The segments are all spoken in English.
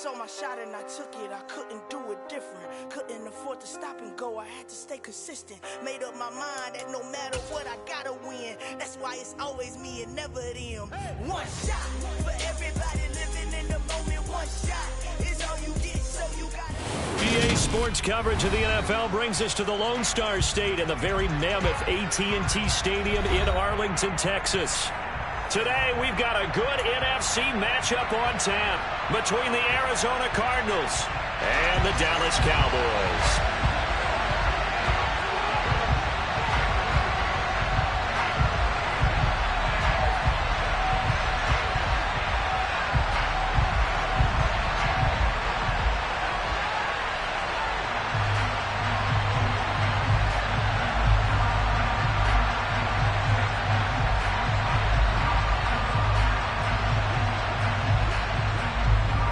saw my shot and I took it. I couldn't do it different. Couldn't afford to stop and go. I had to stay consistent. Made up my mind that no matter what, I gotta win. That's why it's always me and never them. One shot for everybody living in the moment. One shot is all you get, so you gotta. EA Sports coverage of the NFL brings us to the Lone Star State in the very mammoth AT&T Stadium in Arlington, Texas. Today, we've got a good NFC matchup on tap between the Arizona Cardinals and the Dallas Cowboys.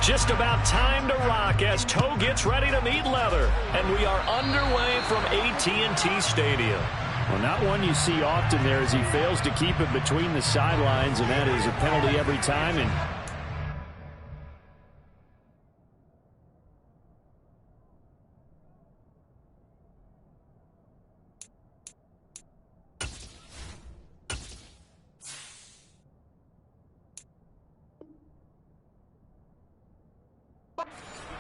Just about time to rock as toe gets ready to meet leather. And we are underway from AT&T Stadium. Well, not one you see often there as he fails to keep it between the sidelines, and that is a penalty every time. And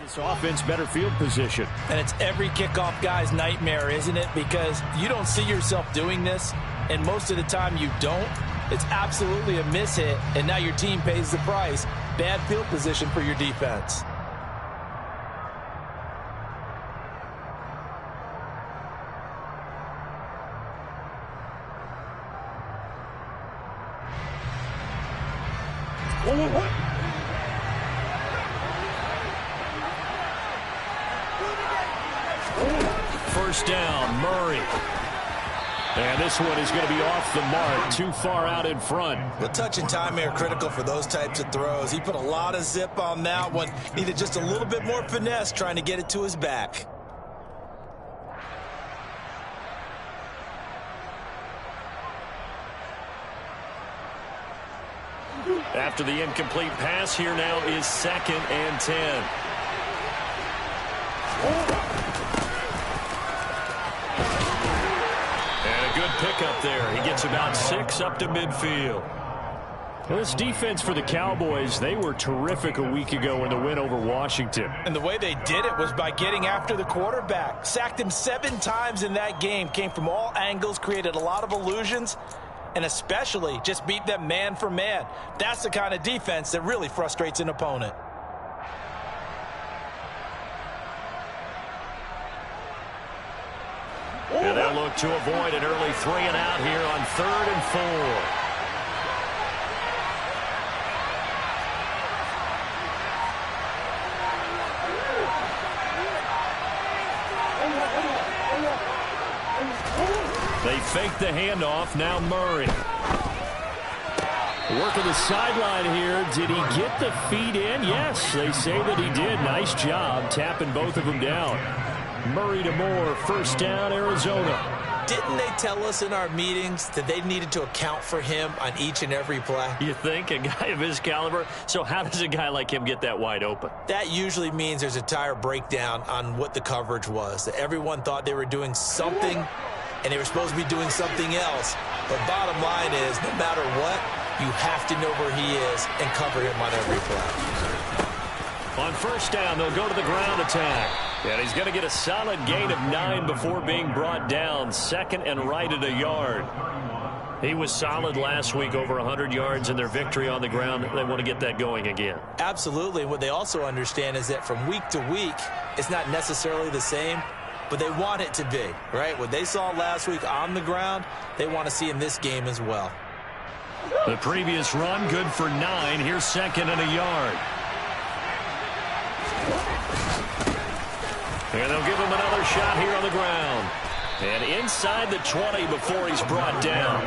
this offense better field position. And it's every kickoff guy's nightmare, isn't it? Because you don't see yourself doing this, and most of the time you don't. It's absolutely a mishit, and now your team pays the price. Bad field position for your defense. First down, Murray. And this one is going to be off the mark, too far out in front. The touch and time are critical for those types of throws. He put a lot of zip on that one. Needed just a little bit more finesse trying to get it to his back. After the incomplete pass, here now is 2nd and 10. Good pickup there. He gets about 6 up to midfield. Well, this defense for the Cowboys, they were terrific a week ago in the win over Washington. And the way they did it was by getting after the quarterback. Sacked him 7 times in that game. Came from all angles, created a lot of illusions, and especially just beat them man for man. That's the kind of defense that really frustrates an opponent. And they'll look to avoid an early 3 and out here on 3rd and 4. They fake the handoff. Now Murray. Working the sideline here. Did he get the feet in? Yes, they say that he did. Nice job tapping both of them down. Murray to Moore, first down, Arizona. Didn't they tell us in our meetings that they needed to account for him on each and every play? You think? A guy of his caliber? So how does a guy like him get that wide open? That usually means there's a entire breakdown on what the coverage was. That everyone thought they were doing something, and they were supposed to be doing something else. But bottom line is, no matter what, you have to know where he is and cover him on every play. On first down, they'll go to the ground attack. And he's going to get a solid gain of 9 before being brought down. 2nd and right at a yard. He was solid last week, over 100 yards in their victory on the ground. They want to get that going again. Absolutely. What they also understand is that from week to week, it's not necessarily the same, but they want it to be, right? What they saw last week on the ground, they want to see in this game as well. The previous run, good for 9. Here's 2nd and a yard. And they'll give him another shot here on the ground. And inside the 20 before he's brought down.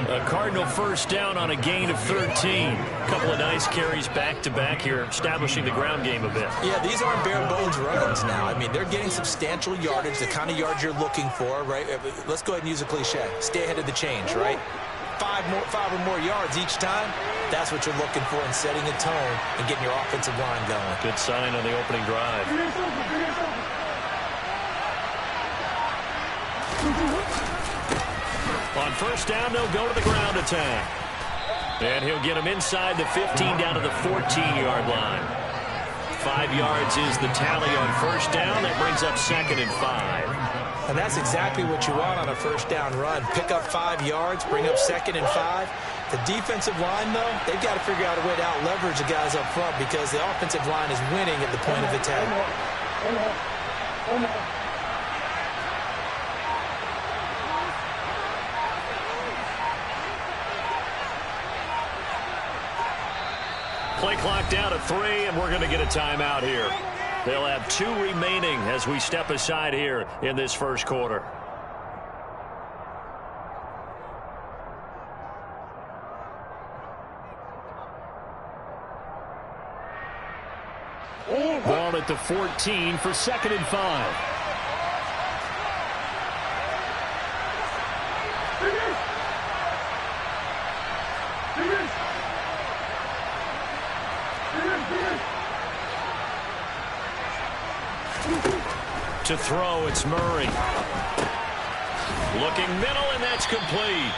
A Cardinal first down on a gain of 13. A couple of nice carries back-to-back here, establishing the ground game a bit. Yeah, these aren't bare-bones runs now. I mean, they're getting substantial yardage, the kind of yards you're looking for, right? Let's go ahead and use a cliche. Stay ahead of the change, right? Five or more yards each time. That's what you're looking for in setting a tone and getting your offensive line going. Good sign on the opening drive. On first down, they'll go to the ground attack. And he'll get him inside the 15 down to the 14-yard line. 5 yards is the tally on first down. That brings up 2nd and 5. And that's exactly what you want on a first down run. Pick up 5 yards, bring up 2nd and 5. The defensive line, though, they've got to figure out a way to out-leverage the guys up front because the offensive line is winning at the point of attack. Play clock down to 3, and we're going to get a timeout here. They'll have 2 remaining as we step aside here in this first quarter. Ball at the 14 for 2nd and 5. To throw, it's Murray. Looking middle, and that's complete.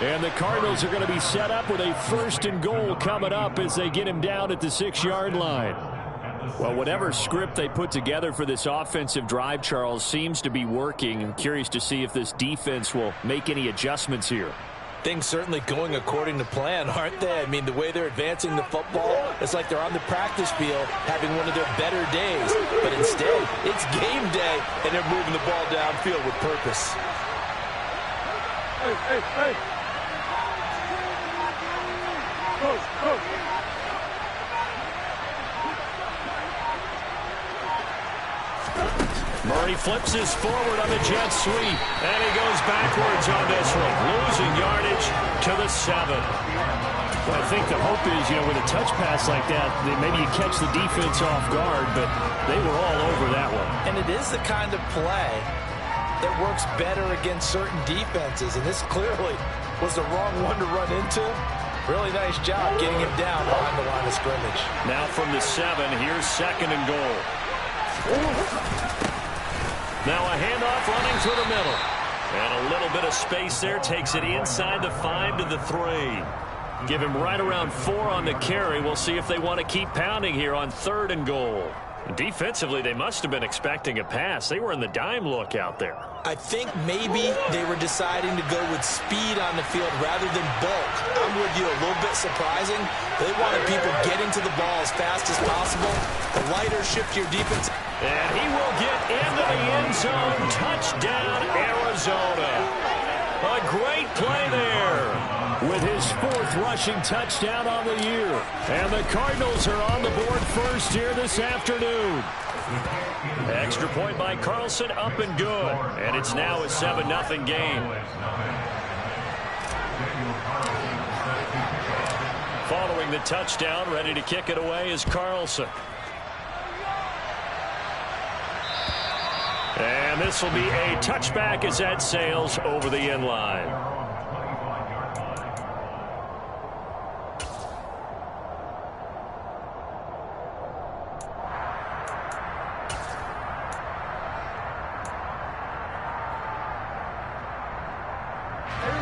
And the Cardinals are going to be set up with a 1st and goal coming up as they get him down at the 6-yard line. Well, whatever script they put together for this offensive drive, Charles, seems to be working. I'm curious to see if this defense will make any adjustments here. Things certainly going according to plan, aren't they? I mean, the way they're advancing the football, it's like they're on the practice field having one of their better days. But instead, it's game day, and they're moving the ball downfield with purpose. Hey. Go. Murray flips his forward on the jet sweep, and he goes backwards on this one, losing yardage to the 7. Well, I think the hope is, with a touch pass like that, maybe you catch the defense off guard, but they were all over that one. And it is the kind of play that works better against certain defenses, and this clearly was the wrong one to run into. Really nice job getting him down behind the line of scrimmage. Now from the 7, here's 2nd and goal. Now a handoff running through the middle. And a little bit of space there takes it inside the 5 to the 3. Give him right around 4 on the carry. We'll see if they want to keep pounding here on 3rd and goal. Defensively, they must have been expecting a pass. They were in the dime look out there. I think maybe they were deciding to go with speed on the field rather than bulk. I'm with you, a little bit surprising. They wanted people getting to the ball as fast as possible. The lighter shift your defense. And he will get into the end zone. Touchdown, Arizona. A great play there. With his 4th rushing touchdown on the year. And the Cardinals are on the board first here this afternoon. Extra point by Carlson, up and good. And it's now a 7-0 game. Following the touchdown, ready to kick it away is Carlson. And this will be a touchback as that sails over the end line.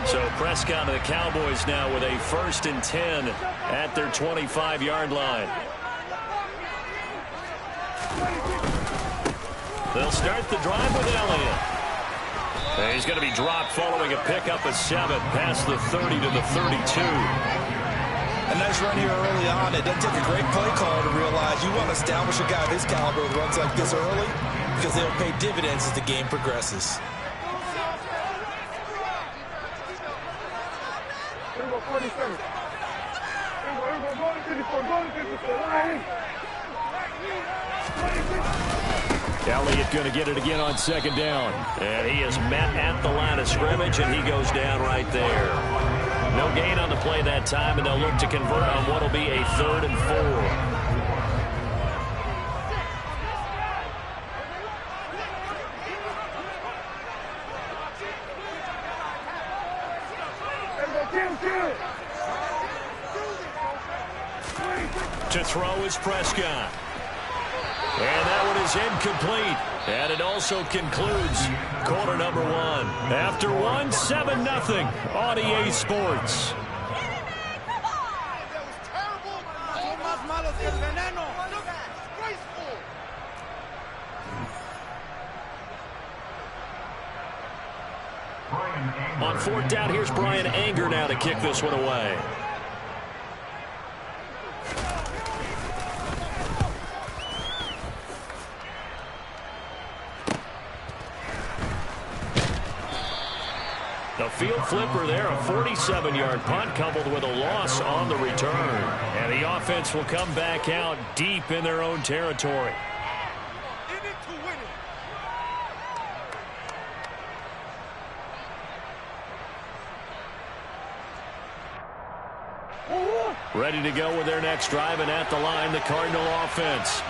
So Prescott and the Cowboys now with a 1st and 10 at their 25-yard line. They'll start the drive with Elliott. And he's going to be dropped following a pickup of 7 past the 30 to the 32. A nice run here early on. It doesn't take a great play call to realize you want to establish a guy of this caliber that runs like this early because they'll pay dividends as the game progresses. Elliott going to get it again on 2nd down. And he is met at the line of scrimmage, and he goes down right there. No gain on the play that time, and they'll look to convert on what will be a 3rd and 4. To throw is Prescott. And that one is incomplete. And it also concludes quarter number one. After one, 7-0 on EA Sports. On fourth down, here's Brian Anger now to kick this one away. The field flipper there, a 47-yard punt coupled with a loss on the return. And the offense will come back out deep in their own territory. Ready to go with their next drive, and at the line, the Cardinal offense.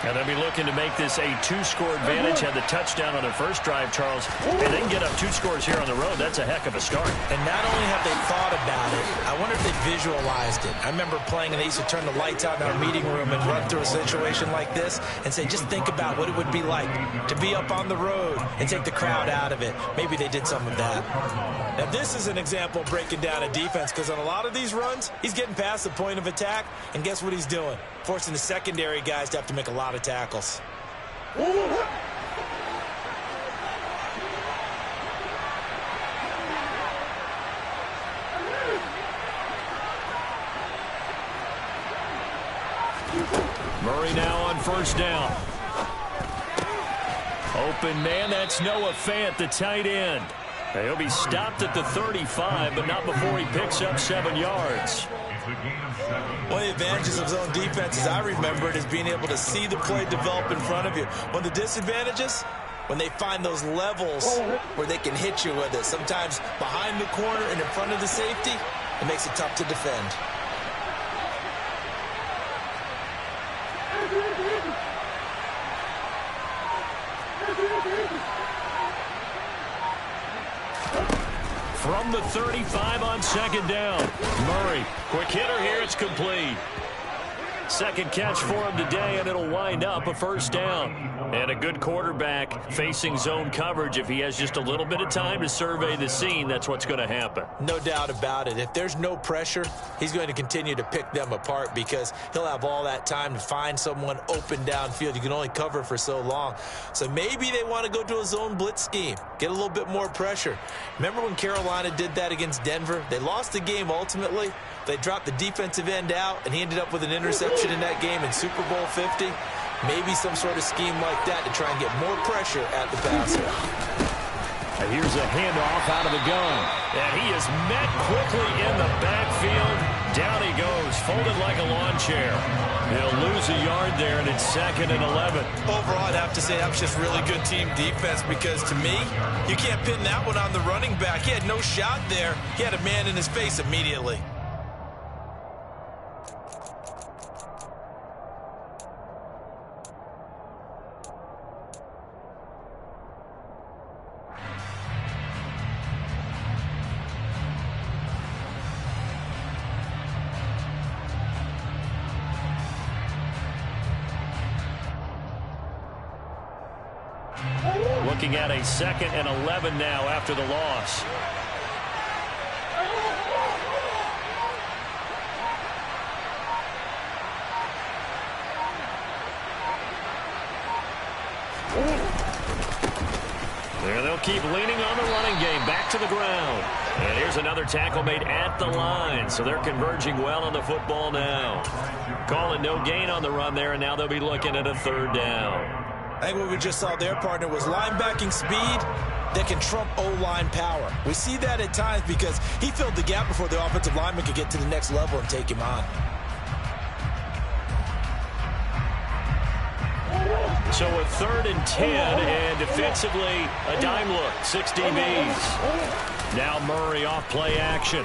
And they'll be looking to make this a 2-score advantage. Had the touchdown on their first drive, Charles. And they can get up 2 scores here on the road. That's a heck of a start. And not only have they thought about it, I wonder if they visualized it. I remember playing, and they used to turn the lights out in our meeting room and run through a situation like this and say, just think about what it would be like to be up on the road and take the crowd out of it. Maybe they did some of that. Now, this is an example of breaking down a defense, because on a lot of these runs, he's getting past the point of attack, and guess what he's doing? Forcing the secondary guys to have to make a lot of tackles. Murray now on first down. Open man, that's Noah Fant, the tight end. He'll be stopped at the 35, but not before he picks up 7 yards. One of the advantages of zone defense, as I remember it, is being able to see the play develop in front of you. One of the disadvantages, when they find those levels where they can hit you with it, sometimes behind the corner and in front of the safety, it makes it tough to defend. From the 35 on second down. Murray, quick hitter here, it's complete. Second catch for him today, and it'll wind up a first down. And a good quarterback facing zone coverage. If he has just a little bit of time to survey the scene, that's what's going to happen. No doubt about it. If there's no pressure, he's going to continue to pick them apart, because he'll have all that time to find someone open downfield. You can only cover for so long. So maybe they want to go to a zone blitz scheme, get a little bit more pressure. Remember when Carolina did that against Denver? They lost the game ultimately. They dropped the defensive end out, and he ended up with an interception in that game in Super Bowl 50. Maybe some sort of scheme like that to try and get more pressure at the passer. And here's a handoff out of the gun. And he is met quickly in the backfield. Down he goes, folded like a lawn chair. He'll lose a yard there, and it's 2nd and 11. Overall, I'd have to say that was just really good team defense, because to me, you can't pin that one on the running back. He had no shot there. He had a man in his face immediately. Looking at a 2nd and 11 now after the loss. And they'll keep leaning on the running game. Back to the ground. And here's another tackle made at the line. So they're converging well on the football now. Calling no gain on the run there, and now they'll be looking at a 3rd down. I think what we just saw there, partner, was linebacking speed that can trump O-line power. We see that at times because he filled the gap before the offensive lineman could get to the next level and take him on. So a 3rd and 10, and defensively a dime look, 6 DBs. Now Murray off play action.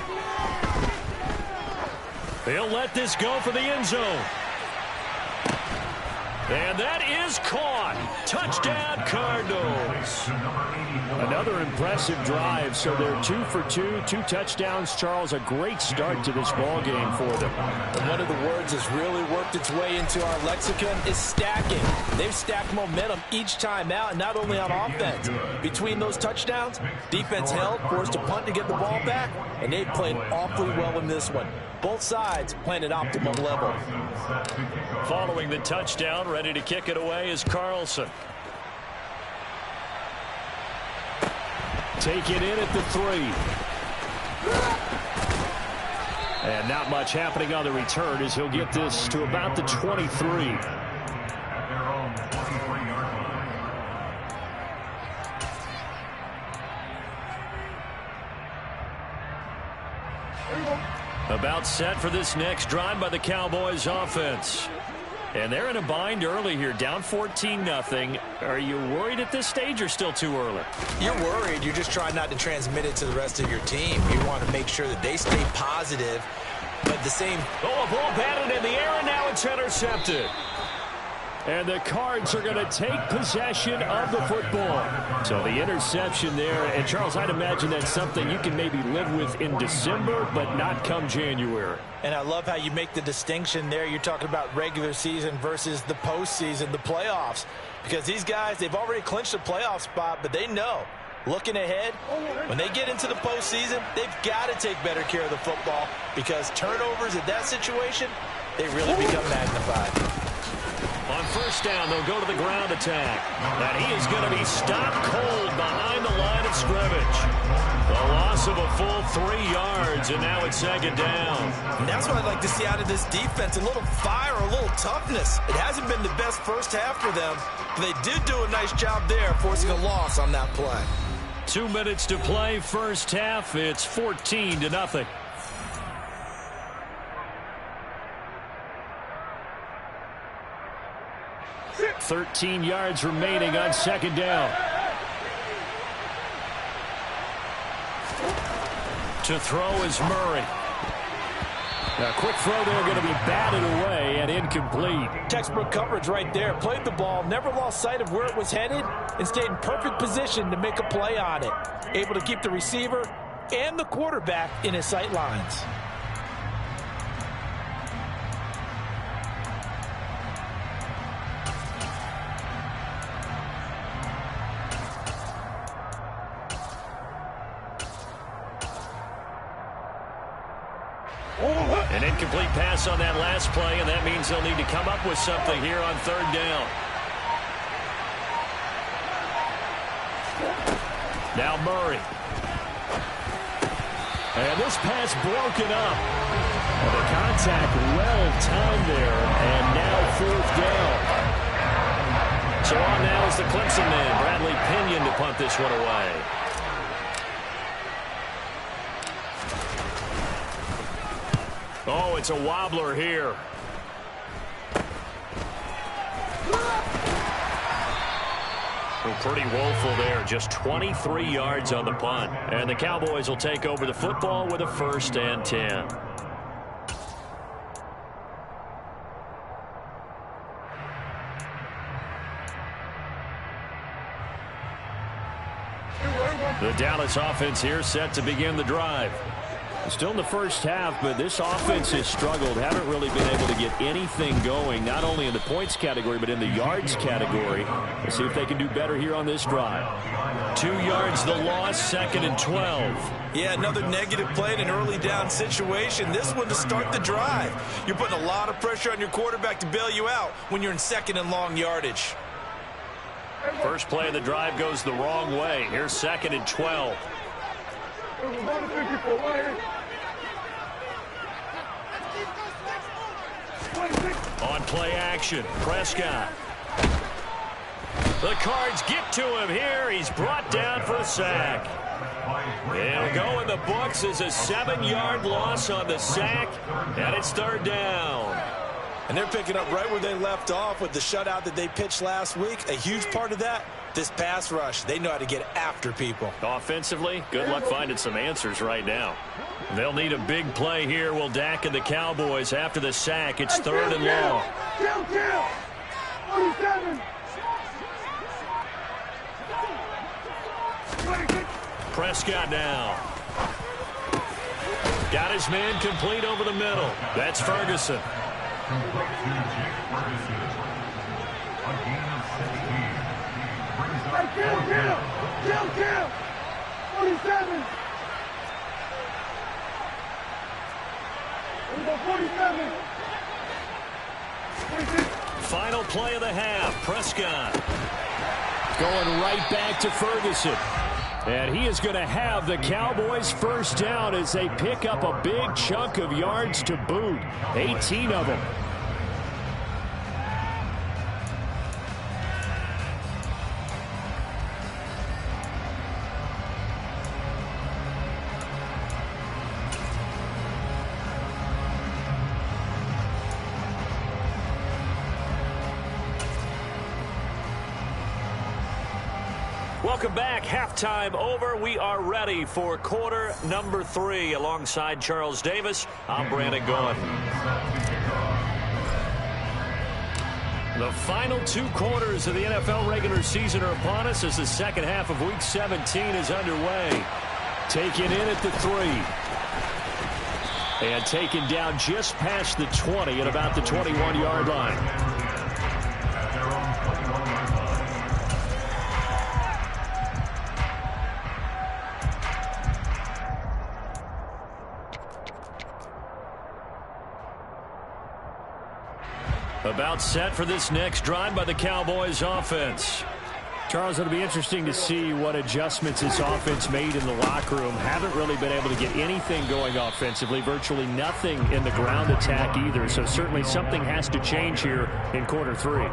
He'll let this go for the end zone. And that is caught. Touchdown, Cardinals. Another impressive drive. So they're 2 for 2, 2 touchdowns. Charles, a great start to this ball game for them. And one of the words that's really worked its way into our lexicon is stacking. They've stacked momentum each time out, and not only on offense. Between those touchdowns, defense held, forced a punt to get the ball back, and they played awfully well in this one. Both sides playing at optimum level. Following the touchdown, ready to kick it away is Carlson. Take it in at the 3. And not much happening on the return as he'll get this to about the 23. About set for this next drive by the Cowboys offense. And they're in a bind early here, down 14-0. Are you worried at this stage or still too early? You're worried. You're just trying not to transmit it to the rest of your team. You want to make sure that they stay positive, but the same. Oh, a ball batted in the air, and now it's intercepted. And the Cards are going to take possession of the football. So the interception there. And, Charles, I'd imagine that's something you can maybe live with in December, but not come January. And I love how you make the distinction there. You're talking about regular season versus the postseason, the playoffs. Because these guys, they've already clinched a playoff spot, but they know, looking ahead, when they get into the postseason, they've got to take better care of the football, because turnovers in that situation, they really become magnified. On first down, they'll go to the ground attack. And he is going to be stopped cold behind the line of scrimmage. The loss of a full 3 yards, and now it's second down. And that's what I'd like to see out of this defense, a little fire, a little toughness. It hasn't been the best first half for them, but they did do a nice job there, forcing a loss on that play. 2 minutes to play, first half. It's 14-0. 13 yards remaining on second down. To throw is Murray. A quick throw there, going to be batted away and incomplete. Textbook coverage right there. Played the ball, never lost sight of where it was headed, and stayed in perfect position to make a play on it. Able to keep the receiver and the quarterback in his sight lines. An incomplete pass on that last play, and that means they'll need to come up with something here on third down. Now Murray. And this pass broken up. And the contact well timed there, and now fourth down. So on now is the Clemson man, Bradley Pinion, to punt this one away. Oh, it's a wobbler here. Well, pretty woeful there. Just 23 yards on the punt. And the Cowboys will take over the football with a 1st and 10. The Dallas offense here set to begin the drive. Still in the first half, but this offense has struggled. Haven't really been able to get anything going, not only in the points category, but in the yards category. Let's see if they can do better here on this drive. 2 yards the loss, 2nd and 12. Yeah, another negative play in an early down situation. This one to start the drive. You're putting a lot of pressure on your quarterback to bail you out when you're in 2nd and long yardage. First play of the drive goes the wrong way. Here's 2nd and 12. On play action, Prescott. The Cards get to him here. He's brought down for a sack. It'll go in the books as a 7-yard loss on the sack, and it's 3rd down. And they're picking up right where they left off with the shutout that they pitched last week. A huge part of that, this pass rush. They know how to get after people. Offensively, good luck finding some answers right now. They'll need a big play here. Will Dak and the Cowboys after the sack. It's 3rd and long. Prescott now. Got his man complete over the middle. That's Ferguson. Kill! 47! 47! Final play of the half. Prescott. Going right back to Ferguson. And he is going to have the Cowboys first down as they pick up a big chunk of yards to boot. 18 of them. Welcome back. Halftime over. We are ready for quarter number 3. Alongside Charles Davis, I'm Brandon Gaughan. The final 2 quarters of the NFL regular season are upon us as the second half of Week 17 is underway. Taken in at the 3. And taken down just past the 20 at about the 21-yard line. About set for this next drive by the Cowboys offense. Charles, it'll be interesting to see what adjustments this offense made in the locker room. Haven't really been able to get anything going offensively. Virtually nothing in the ground attack either. So certainly something has to change here in quarter 3.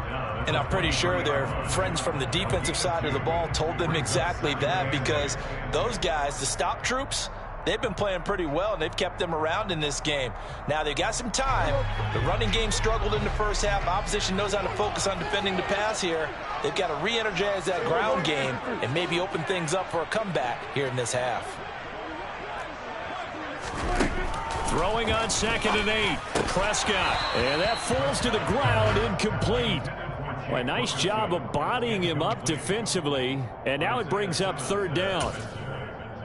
And I'm pretty sure their friends from the defensive side of the ball told them exactly that, because those guys, the stop troops, they've been playing pretty well, and they've kept them around in this game. Now, they've got some time. The running game struggled in the first half. Opposition knows how to focus on defending the pass here. They've got to re-energize that ground game and maybe open things up for a comeback here in this half. Throwing on 2nd and 8. Prescott. And that falls to the ground, incomplete. Well, a nice job of bodying him up defensively, and now it brings up 3rd down.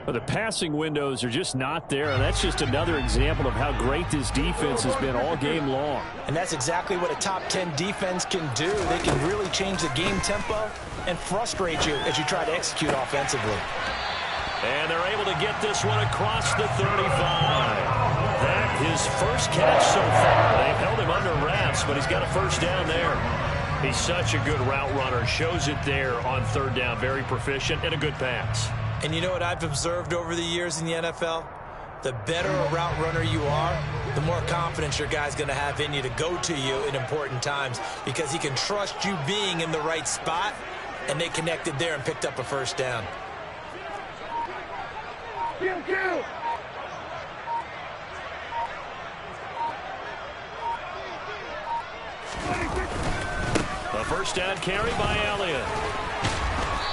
Well, the passing windows are just not there, and that's just another example of how great this defense has been all game long. And that's exactly what a top 10 defense can do. They can really change the game tempo and frustrate you as you try to execute offensively. And they're able to get this one across the 35. That his first catch so far. They've held him under wraps, but he's got a first down there. He's such a good route runner. Shows it there on 3rd down. Very proficient and a good pass. And you know what I've observed over the years in the NFL? The better a route runner you are, the more confidence your guy's going to have in you to go to you in important times, because he can trust you being in the right spot, and they connected there and picked up a first down. Kill! A first down carry by Elliott.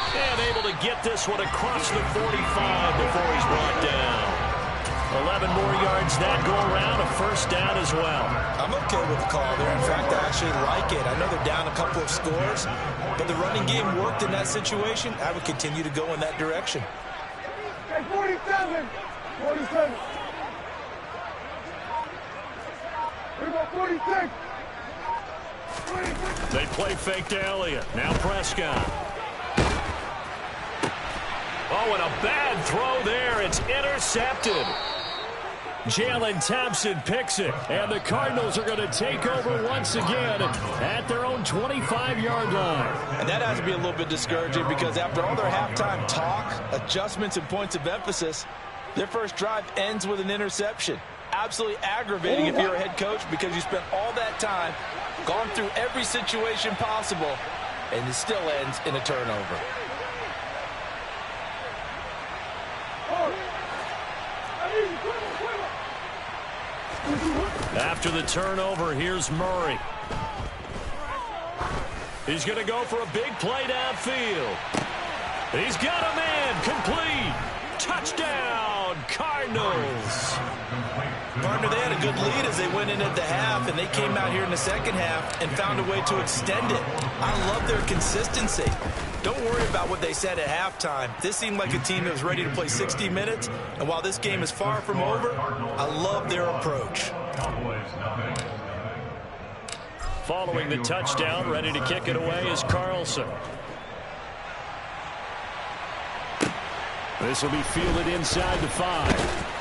And able to get this one across the 45 before he's brought down. 11 more yards that go around, a first down as well. I'm okay with the call there. In fact, I actually like it. I know they're down a couple of scores, but the running game worked in that situation. I would continue to go in that direction. Hey, 47! 47! What about 46? They play fake to Elliott. Now Prescott. Oh, and a bad throw there. It's intercepted. Jalen Thompson picks it. And the Cardinals are going to take over once again at their own 25-yard line. And that has to be a little bit discouraging, because after all their halftime talk, adjustments, and points of emphasis, their first drive ends with an interception. Absolutely aggravating if you're a head coach, because you spent all that time, gone through every situation possible, and it still ends in a turnover. After the turnover, here's Murray. He's going to go for a big play downfield. He's got a man complete. Touchdown, Cardinals. Partner, they had a good lead as they went in at the half, and they came out here in the second half and found a way to extend it. I love their consistency. Don't worry about what they said at halftime. This seemed like a team that was ready to play 60 minutes, and while this game is far from over, I love their approach. Following the touchdown, ready to kick it away is Carlson. This will be fielded inside the 5.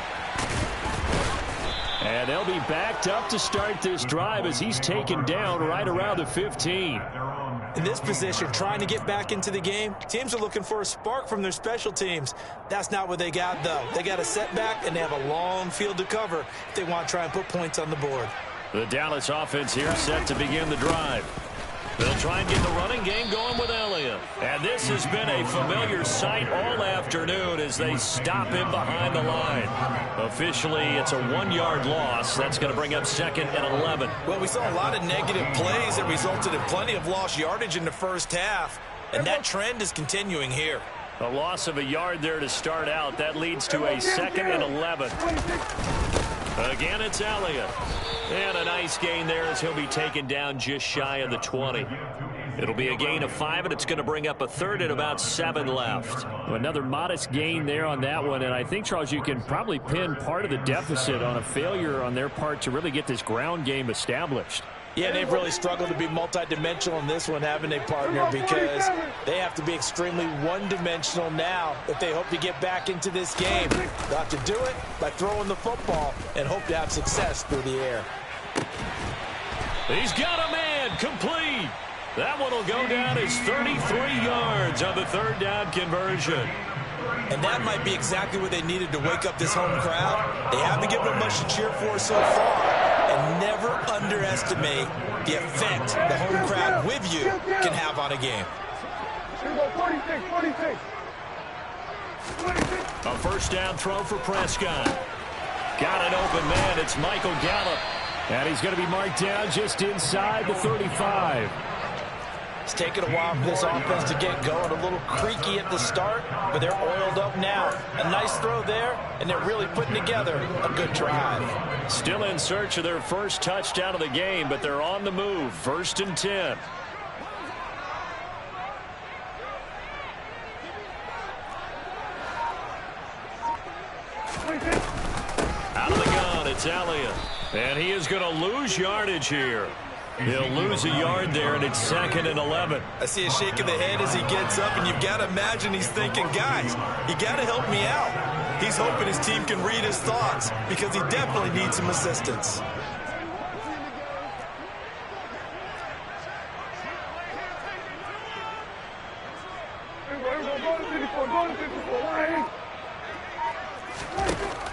And they'll be backed up to start this drive as he's taken down right around the 15. In this position, trying to get back into the game, teams are looking for a spark from their special teams. That's not what they got, though. They got a setback, and they have a long field to cover if they want to try and put points on the board. The Dallas offense here set to begin the drive. They'll try and get the running game going with Elliott. And this has been a familiar sight all afternoon as they stop him behind the line. Officially, it's a 1-yard loss. That's going to bring up 2nd and 11. Well, we saw a lot of negative plays that resulted in plenty of lost yardage in the first half. And that trend is continuing here. A loss of a yard there to start out. That leads to a 2nd and 11. Again, it's Elliott. And a nice gain there as he'll be taken down just shy of the 20. It'll be a gain of 5, and it's going to bring up a 3rd and about 7 left. Another modest gain there on that one, and I think, Charles, you can probably pin part of the deficit on a failure on their part to really get this ground game established. Yeah, they've really struggled to be multidimensional in this one, haven't they, partner? Because they have to be extremely one-dimensional now if they hope to get back into this game. They'll have to do it by throwing the football and hope to have success through the air. He's got a man, complete. That one will go down as 33 yards on the 3rd down conversion. And that might be exactly what they needed to wake up this home crowd. They haven't given them much to cheer for so far. And never underestimate the effect the home crowd with you can have on a game. A 1st down throw for Prescott. Got an open man. It's Michael Gallup. And he's going to be marked down just inside the 35. It's taken a while for this offense to get going. A little creaky at the start, but they're oiled up now. A nice throw there, and they're really putting together a good drive. Still in search of their first touchdown of the game, but they're on the move. 1st and 10. Out of the gun, it's Elliott. And he is going to lose yardage here. He'll lose a yard there, and it's 2nd and 11. I see a shake of the head as he gets up, and you've got to imagine he's thinking, guys, you got to help me out. He's hoping his team can read his thoughts because he definitely needs some assistance.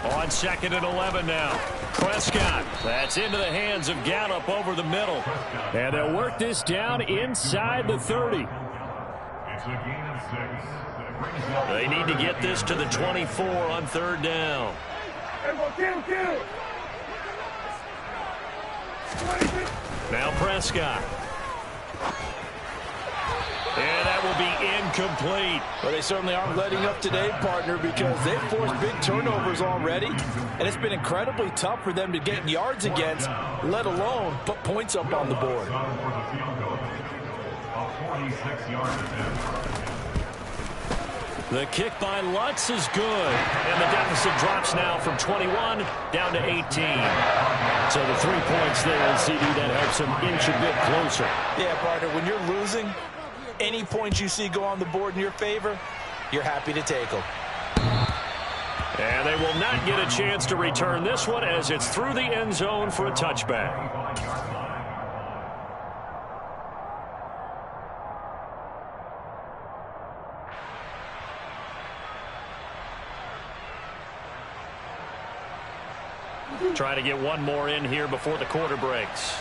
On 2nd and 11 now. Prescott. That's into the hands of Gallup over the middle. And they'll work this down inside the 30. They need to get this to the 24 on 3rd down. Now Prescott. And that will be incomplete. Well, they certainly aren't letting up today, partner, because they've forced big turnovers already, and it's been incredibly tough for them to get yards against, let alone put points up on the board. The kick by Lutz is good, and the deficit drops now from 21 down to 18. So the 3 points there, and CD, that helps them inch a bit closer. Yeah, partner, when you're losing, any points you see go on the board in your favor, you're happy to take them. And they will not get a chance to return this one as it's through the end zone for a touchback. Trying to get one more in here before the quarter breaks.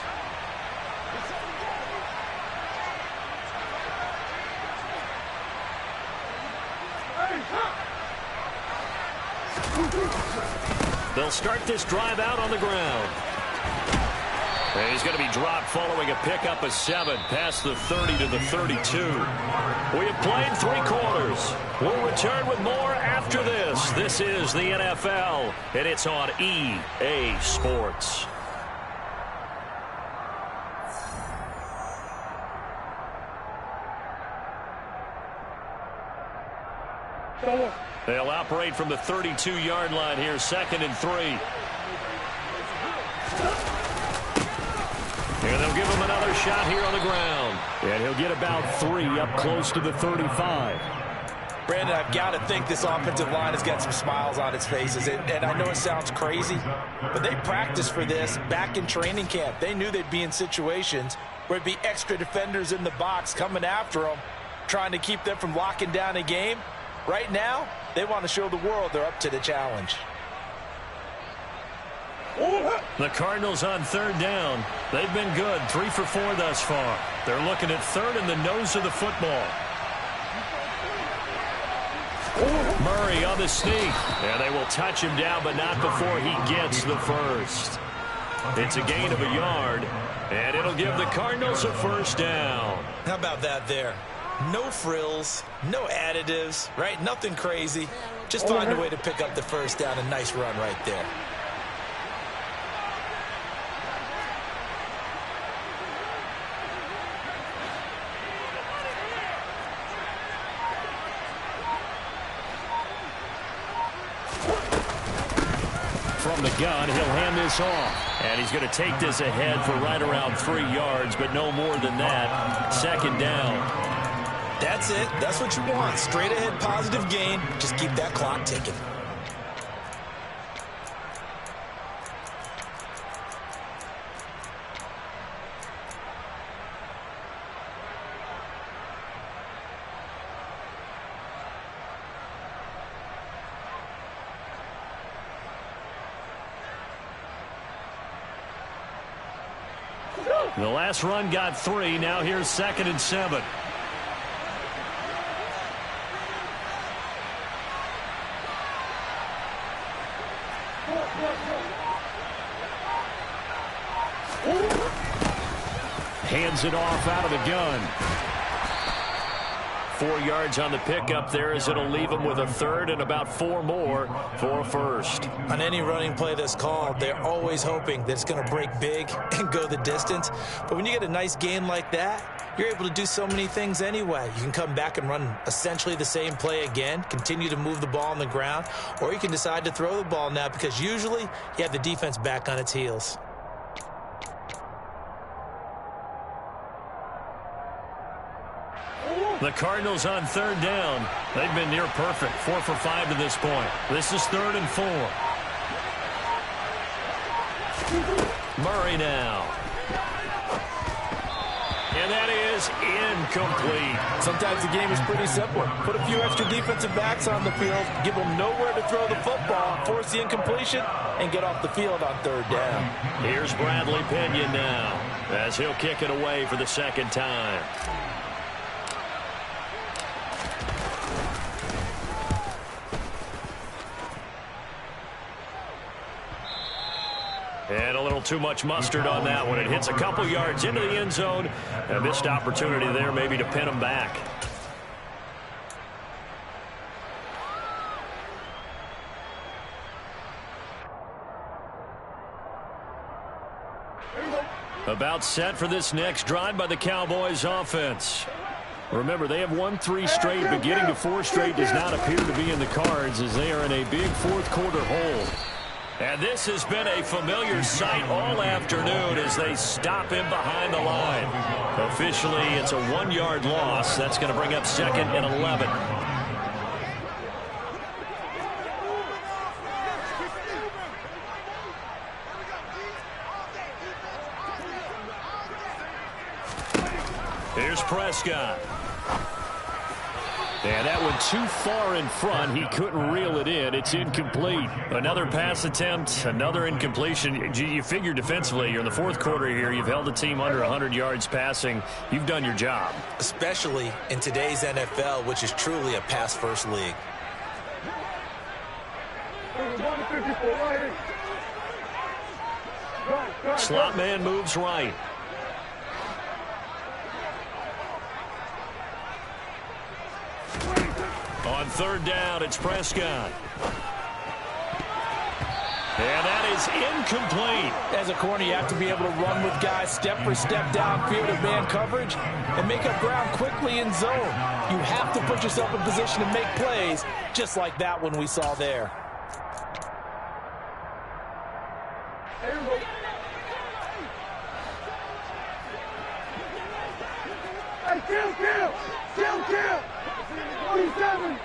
They'll start this drive out on the ground. And he's going to be dropped following a pickup of 7 past the 30 to the 32. We have played 3 quarters. We'll return with more after this. This is the NFL, and it's on EA Sports. They'll operate from the 32-yard line here, 2nd and 3. And they'll give him another shot here on the ground. And he'll get about 3 up close to the 35. Brandon, I've got to think this offensive line has got some smiles on its faces. And I know it sounds crazy, but they practiced for this back in training camp. They knew they'd be in situations where it'd be extra defenders in the box coming after them, trying to keep them from locking down a game. Right now, they want to show the world they're up to the challenge. The Cardinals on 3rd down. They've been good, 3 for 4 thus far. They're looking at 3rd in the nose of the football. Murray on the sneak. And they will touch him down, but not before he gets the first. It's a gain of a yard, and it'll give the Cardinals a 1st down. How about that there? No frills, no additives, right? Nothing crazy. Just find a way to pick up the 1st down. A nice run right there. From the gun, he'll hand this off. And he's going to take this ahead for right around 3 yards, but no more than that. 2nd down. That's it. That's what you want. Straight ahead positive gain. Just keep that clock ticking. The last run got 3. Now here's 2nd and 7. Hands it off out of the gun. 4 yards on the pickup there as it'll leave him with a 3rd and about 4 more for a 1st. On any running play that's called, they're always hoping that it's going to break big and go the distance. But when you get a nice gain like that, you're able to do so many things anyway. You can come back and run essentially the same play again, continue to move the ball on the ground, or you can decide to throw the ball now because usually you have the defense back on its heels. The Cardinals on 3rd down. They've been near perfect, 4 for 5 to this point. This is 3rd and 4. Murray now. And that is incomplete. Sometimes the game is pretty simple. Put a few extra defensive backs on the field, give them nowhere to throw the football, force the incompletion, and get off the field on 3rd down. Here's Bradley Pinion now as he'll kick it away for the 2nd time. And a little too much mustard on that one. It hits a couple yards into the end zone. A missed opportunity there maybe to pin him back. About set for this next drive by the Cowboys offense. Remember, they have won 3 straight, but getting to 4 straight does not appear to be in the cards as they are in a big 4th quarter hole. And this has been a familiar sight all afternoon as they stop him behind the line. Officially, it's a 1-yard loss. That's going to bring up 2nd and 11. Here's Prescott. And that one too far in front. He couldn't reel it in. It's incomplete. Another pass attempt, another incompletion. You figure defensively, you're in the 4th quarter here. You've held the team under 100 yards passing. You've done your job. Especially in today's NFL, which is truly a pass-first league. Slot man moves right. On 3rd down, it's Prescott. And that is incomplete. As a corner, you have to be able to run with guys step for step downfield in man coverage and make up ground quickly in zone. You have to put yourself in position to make plays, just like that one we saw there. Hey, kill! 47!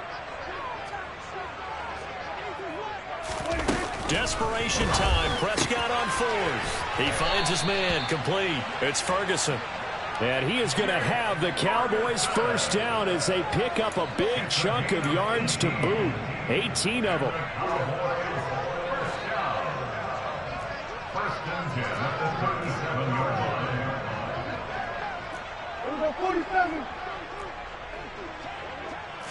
Desperation time. Prescott on fourth. He finds his man. Complete. It's Ferguson. And he is going to have the Cowboys first down as they pick up a big chunk of yards to boot. 18 of them. Here we go, 47!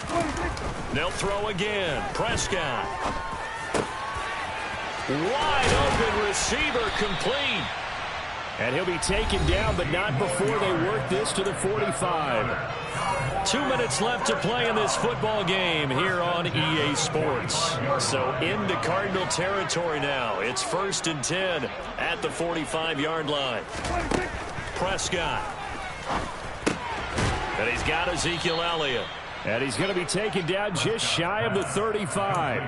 46! They'll throw again. Prescott. Wide open receiver, complete. And he'll be taken down, but not before they work this to the 45. 2 minutes left to play in this football game here on EA Sports. So into Cardinal territory now. It's 1st and 10 at the 45-yard line. Prescott. And he's got Ezekiel Elliott. And he's going to be taken down just shy of the 35.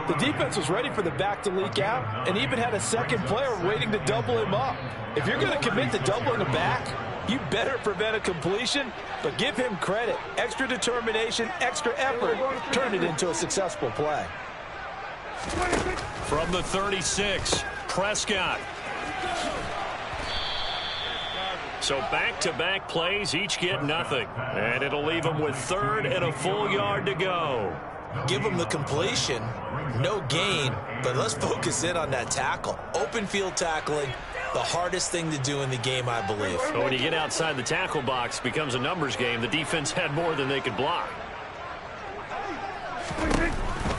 The defense was ready for the back to leak out and even had a second player waiting to double him up. If you're going to commit to doubling a back, you better prevent a completion, but give him credit. Extra determination, extra effort, turned it into a successful play. From the 36, Prescott. So back-to-back plays, each get nothing. And it'll leave them with 3rd and a full yard to go. Give them the completion, no gain, but let's focus in on that tackle. Open field tackling, the hardest thing to do in the game, I believe. But when you get outside the tackle box, it becomes a numbers game. The defense had more than they could block.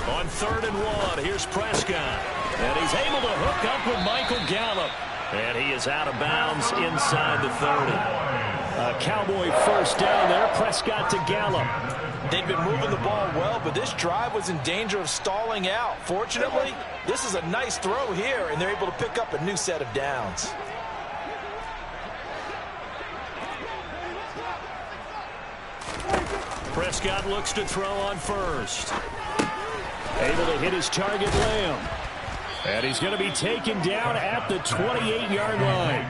On 3rd and 1, here's Prescott. And he's able to hook up with Michael Gallup. And he is out of bounds inside the 30. A Cowboy first down there. Prescott to Gallup. They've been moving the ball well, but this drive was in danger of stalling out. Fortunately, this is a nice throw here, and they're able to pick up a new set of downs. Prescott looks to throw on first. Able to hit his target, Lamb. And he's going to be taken down at the 28-yard line.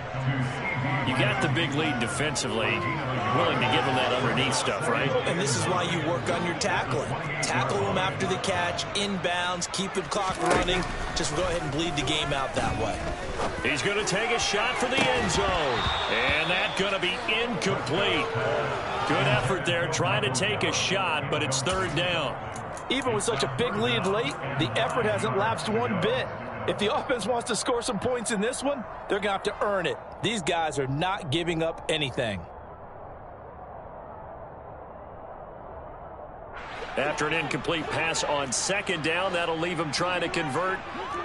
You got the big lead defensively. Willing to give them that underneath stuff, right? And this is why you work on your tackling. Tackle them after the catch, inbounds, keep the clock running. Just go ahead and bleed the game out that way. He's going to take a shot for the end zone. And that's going to be incomplete. Good effort there trying to take a shot, but it's 3rd down. Even with such a big lead late, the effort hasn't lapsed one bit. If the offense wants to score some points in this one, they're going to have to earn it. These guys are not giving up anything. After an incomplete pass on 2nd down, that'll leave him trying to convert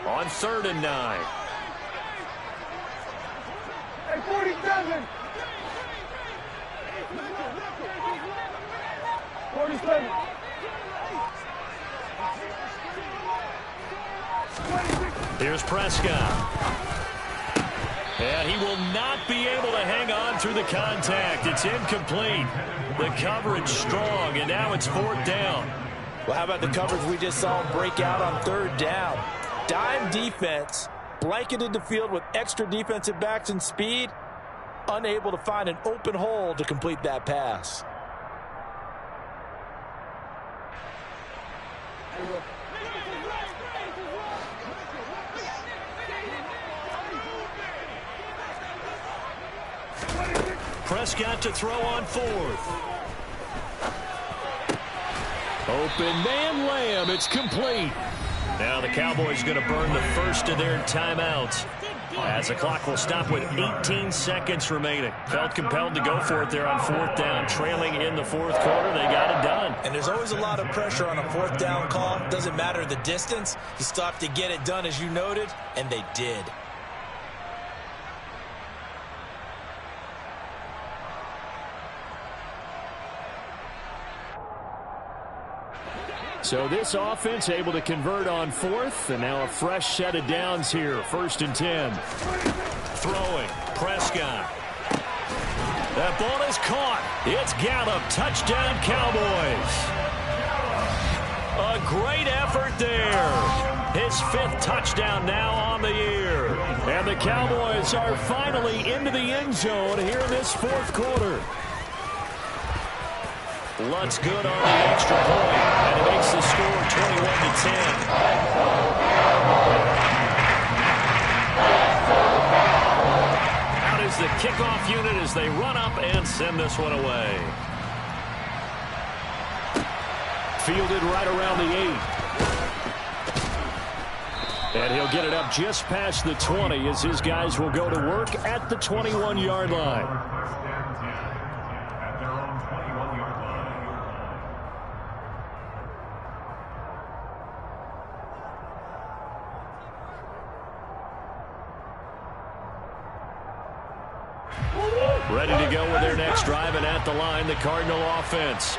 on 3rd and 9. Hey, 47! 47! Here's Prescott. And he will not be able to hang on through the contact. It's incomplete. The coverage strong, and now it's 4th down. Well, how about the coverage we just saw him break out on 3rd down? Dime defense, blanketed the field with extra defensive backs and speed, unable to find an open hole to complete that pass. Prescott to throw on 4th. Open man, Lamb. It's complete. Now the Cowboys going to burn the first of their timeouts as the clock will stop with 18 seconds remaining. Felt compelled to go for it there on 4th down. Trailing in the 4th quarter, they got it done. And there's always a lot of pressure on a 4th down call. Doesn't matter the distance. You stop to get it done, as you noted, and they did. So this offense able to convert on fourth, and now a fresh set of downs here. 1st and 10. Throwing. Prescott. That ball is caught. It's Gallup. Touchdown, Cowboys. A great effort there. His 5th touchdown now on the year. And the Cowboys are finally into the end zone here in this 4th quarter. Lutt's good on the extra point, and it makes the score 21-10. Out is the kickoff unit as they run up and send this one away. Fielded right around the 8. And he'll get it up just past the 20 as his guys will go to work at the 21-yard line. Ready to go with their next drive, and at the line, the Cardinal offense.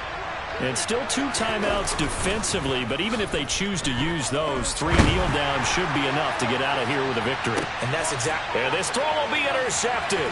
And still 2 timeouts defensively, but even if they choose to use those, 3 kneel downs should be enough to get out of here with a victory. And that's exactly. And this throw will be intercepted.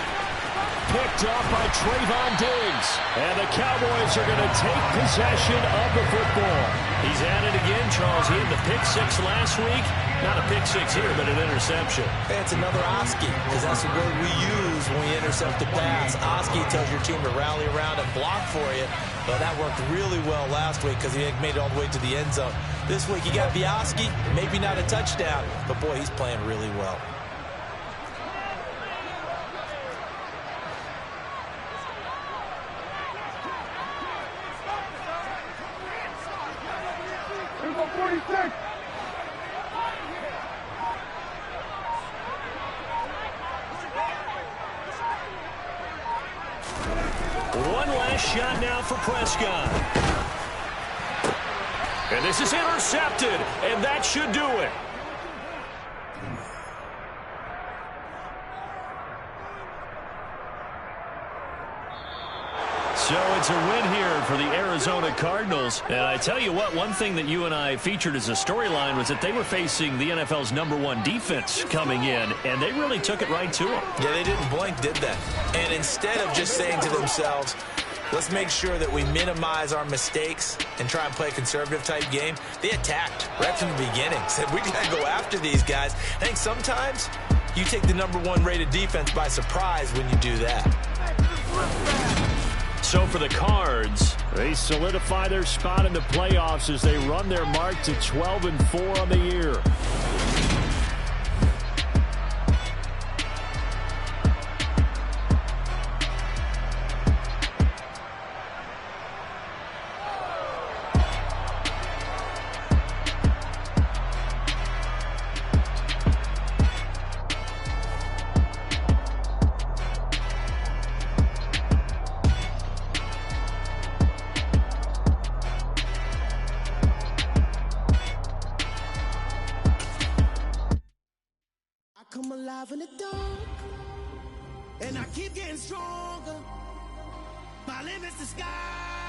Picked up by Trayvon Diggs. And the Cowboys are going to take possession of the football. He's at it again, Charles. He had the pick 6 last week. Not a pick 6 here, but an interception. Hey, it's another Oski, because that's the word we use when we intercept the pass. Oski tells your team to rally around and block for you. But that worked really well last week because he made it all the way to the end zone. This week he got the Oski, maybe not a touchdown, but boy, he's playing really well. Here's the 46. One last shot now for Prescott. And this is intercepted, and that should do it. So it's a win here for the Arizona Cardinals. And I tell you what, one thing that you and I featured as a storyline was that they were facing the NFL's #1 defense coming in, and they really took it right to them. Yeah, they didn't blink, did they? And instead of just saying to themselves, let's make sure that we minimize our mistakes and try and play a conservative-type game, they attacked right from the beginning. Said, we got to go after these guys. I think sometimes you take the #1 rated defense by surprise when you do that. So for the Cards, they solidify their spot in the playoffs as they run their mark to 12-4 on the year. Come alive in the dark, and I keep getting stronger. My limit's the sky.